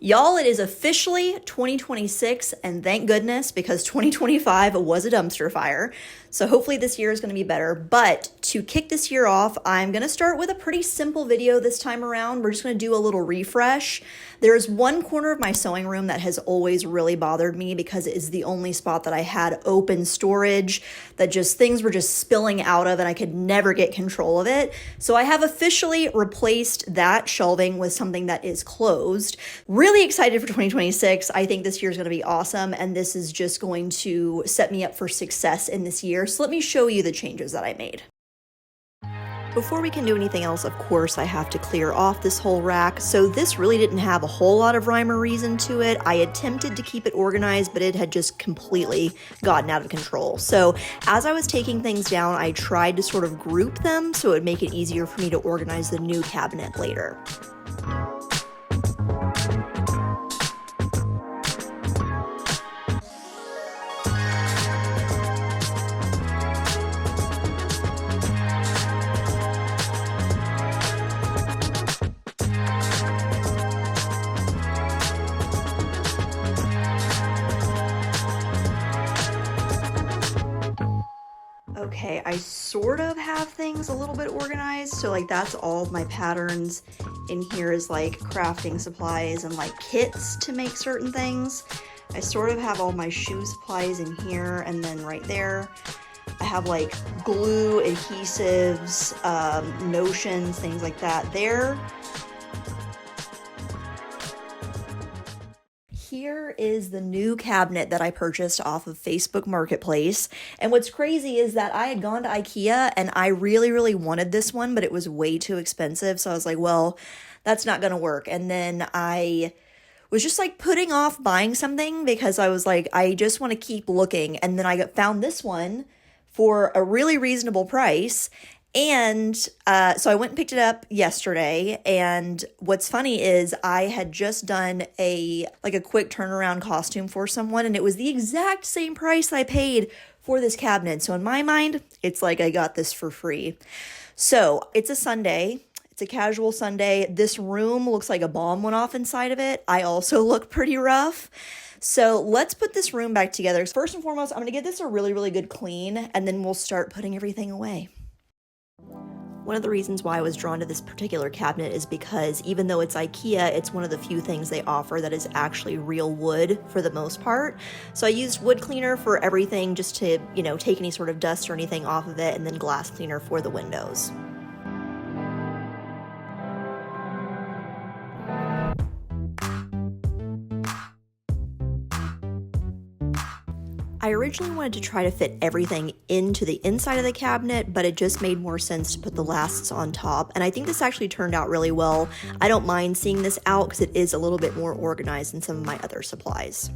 Y'all, it is officially 2026, and thank goodness, because 2025 was a dumpster fire. So hopefully this year is going to be better. But to kick this year off, I'm going to start with a pretty simple video this time around. We're just going to do a little refresh. There's one corner of my sewing room that has always really bothered me because it is the only spot that I had open storage that just things were just spilling out of and I could never get control of it. So I have officially replaced that shelving with something that is closed. Really excited for 2026. I think this year is going to be awesome, and this is just going to set me up for success in this year. So let me show you the changes that I made. Before we can do anything else, of course, I have to clear off this whole rack. So this really didn't have a whole lot of rhyme or reason to it. I attempted to keep it organized, but it had just completely gotten out of control. So as I was taking things down, I tried to sort of group them so it would make it easier for me to organize the new cabinet later. Okay, I sort of have things a little bit organized. So like that's all of my patterns. In here is like crafting supplies and like kits to make certain things. I sort of have all my shoe supplies in here, and then right there I have like glue, adhesives, notions, things like that there. Here is the new cabinet that I purchased off of Facebook Marketplace. And what's crazy is that I had gone to IKEA and I really wanted this one, but it was way too expensive. So I was like, well, that's not going to work. And then I was just like putting off buying something because I was like, I just want to keep looking. And then I found this one for a really reasonable price. And so I went and picked it up yesterday, and what's funny is I had just done a quick turnaround costume for someone, and it was the exact same price I paid for this cabinet. So in my mind, it's like I got this for free. So it's a Sunday. It's a casual Sunday. This room looks like a bomb went off inside of it. I also look pretty rough. So let's put this room back together. First and foremost, I'm going to give this a really good clean, and then we'll start putting everything away. One of the reasons why I was drawn to this particular cabinet is because even though it's IKEA, it's one of the few things they offer that is actually real wood for the most part. So I used wood cleaner for everything just to, take any sort of dust or anything off of it, and then glass cleaner for the windows. I originally wanted to try to fit everything into the inside of the cabinet, but it just made more sense to put the lasts on top. And I think this actually turned out really well. I don't mind seeing this out because it is a little bit more organized than some of my other supplies.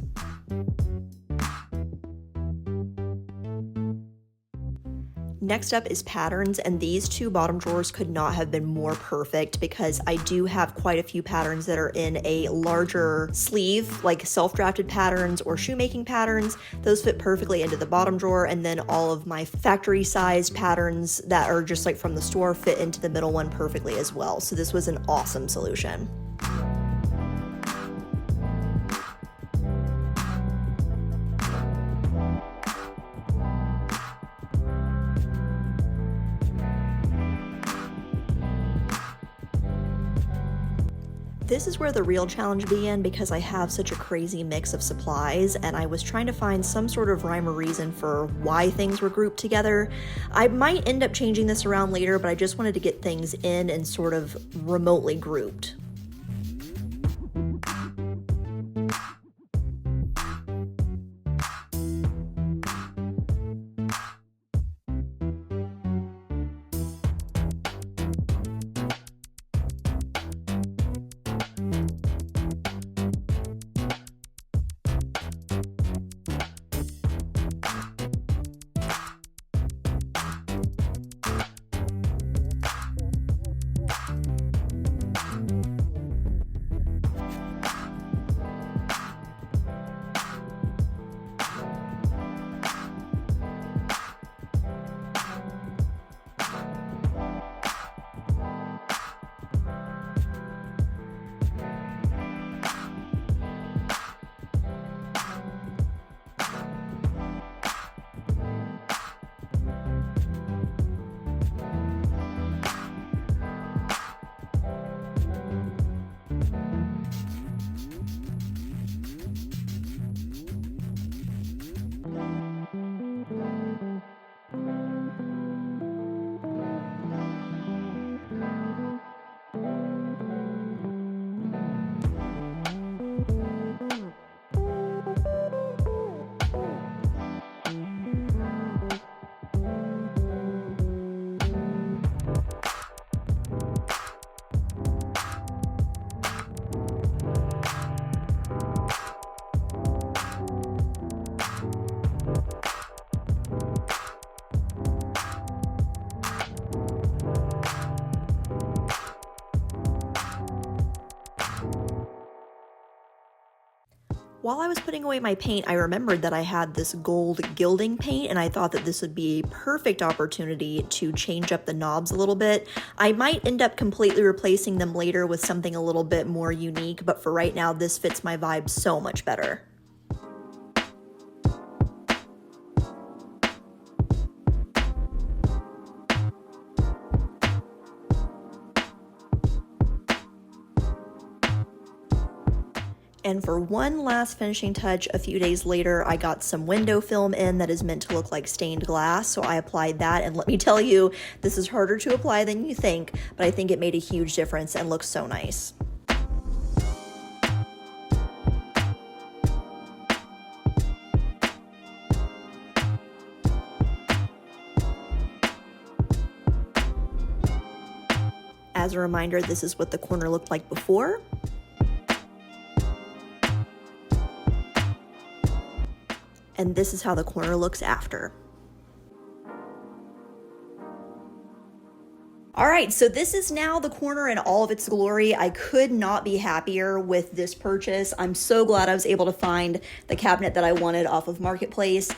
Next up is patterns, and these two bottom drawers could not have been more perfect because I do have quite a few patterns that are in a larger sleeve, like self-drafted patterns or shoemaking patterns. Those fit perfectly into the bottom drawer, and then all of my factory-sized patterns that are just like from the store fit into the middle one perfectly as well. So this was an awesome solution. This is where the real challenge began because I have such a crazy mix of supplies, and I was trying to find some sort of rhyme or reason for why things were grouped together. I might end up changing this around later, but I just wanted to get things in and sort of remotely grouped. While I was putting away my paint, I remembered that I had this gold gilding paint, and I thought that this would be a perfect opportunity to change up the knobs a little bit. I might end up completely replacing them later with something a little bit more unique, but for right now, this fits my vibe so much better. And for one last finishing touch, a few days later, I got some window film in that is meant to look like stained glass. So I applied that, and let me tell you, this is harder to apply than you think, but I think it made a huge difference and looks so nice. As a reminder, this is what the corner looked like before. And this is how the corner looks after. All right, so this is now the corner in all of its glory. I could not be happier with this purchase. I'm so glad I was able to find the cabinet that I wanted off of Marketplace.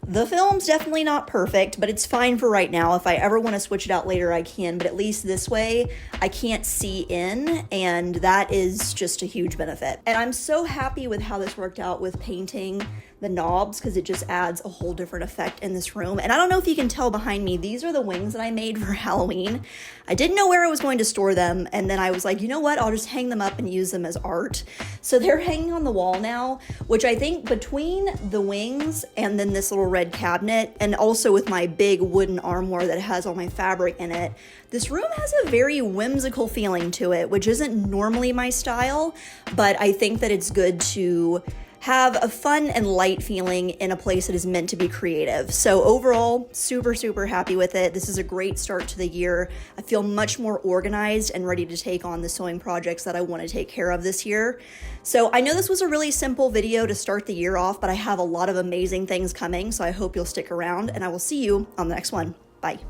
The film's definitely not perfect, but it's fine for right now. If I ever want to switch it out later, I can, but at least this way I can't see in, and that is just a huge benefit. And I'm so happy with how this worked out with painting the knobs, because it just adds a whole different effect in this room. And I don't know if you can tell behind me, these are the wings that I made for Halloween. I didn't know where I was going to store them, and then I was like, you know what, I'll just hang them up and use them as art. So they're hanging on the wall now, which I think between the wings and then this little red cabinet, and also with my big wooden armoire that has all my fabric in it, this room has a very whimsical feeling to it, which isn't normally my style, but I think that it's good to have a fun and light feeling in a place that is meant to be creative. So overall, super, super happy with it. This is a great start to the year. I feel much more organized and ready to take on the sewing projects that I want to take care of this year. So I know this was a really simple video to start the year off, but I have a lot of amazing things coming, so I hope you'll stick around, and I will see you on the next one. Bye.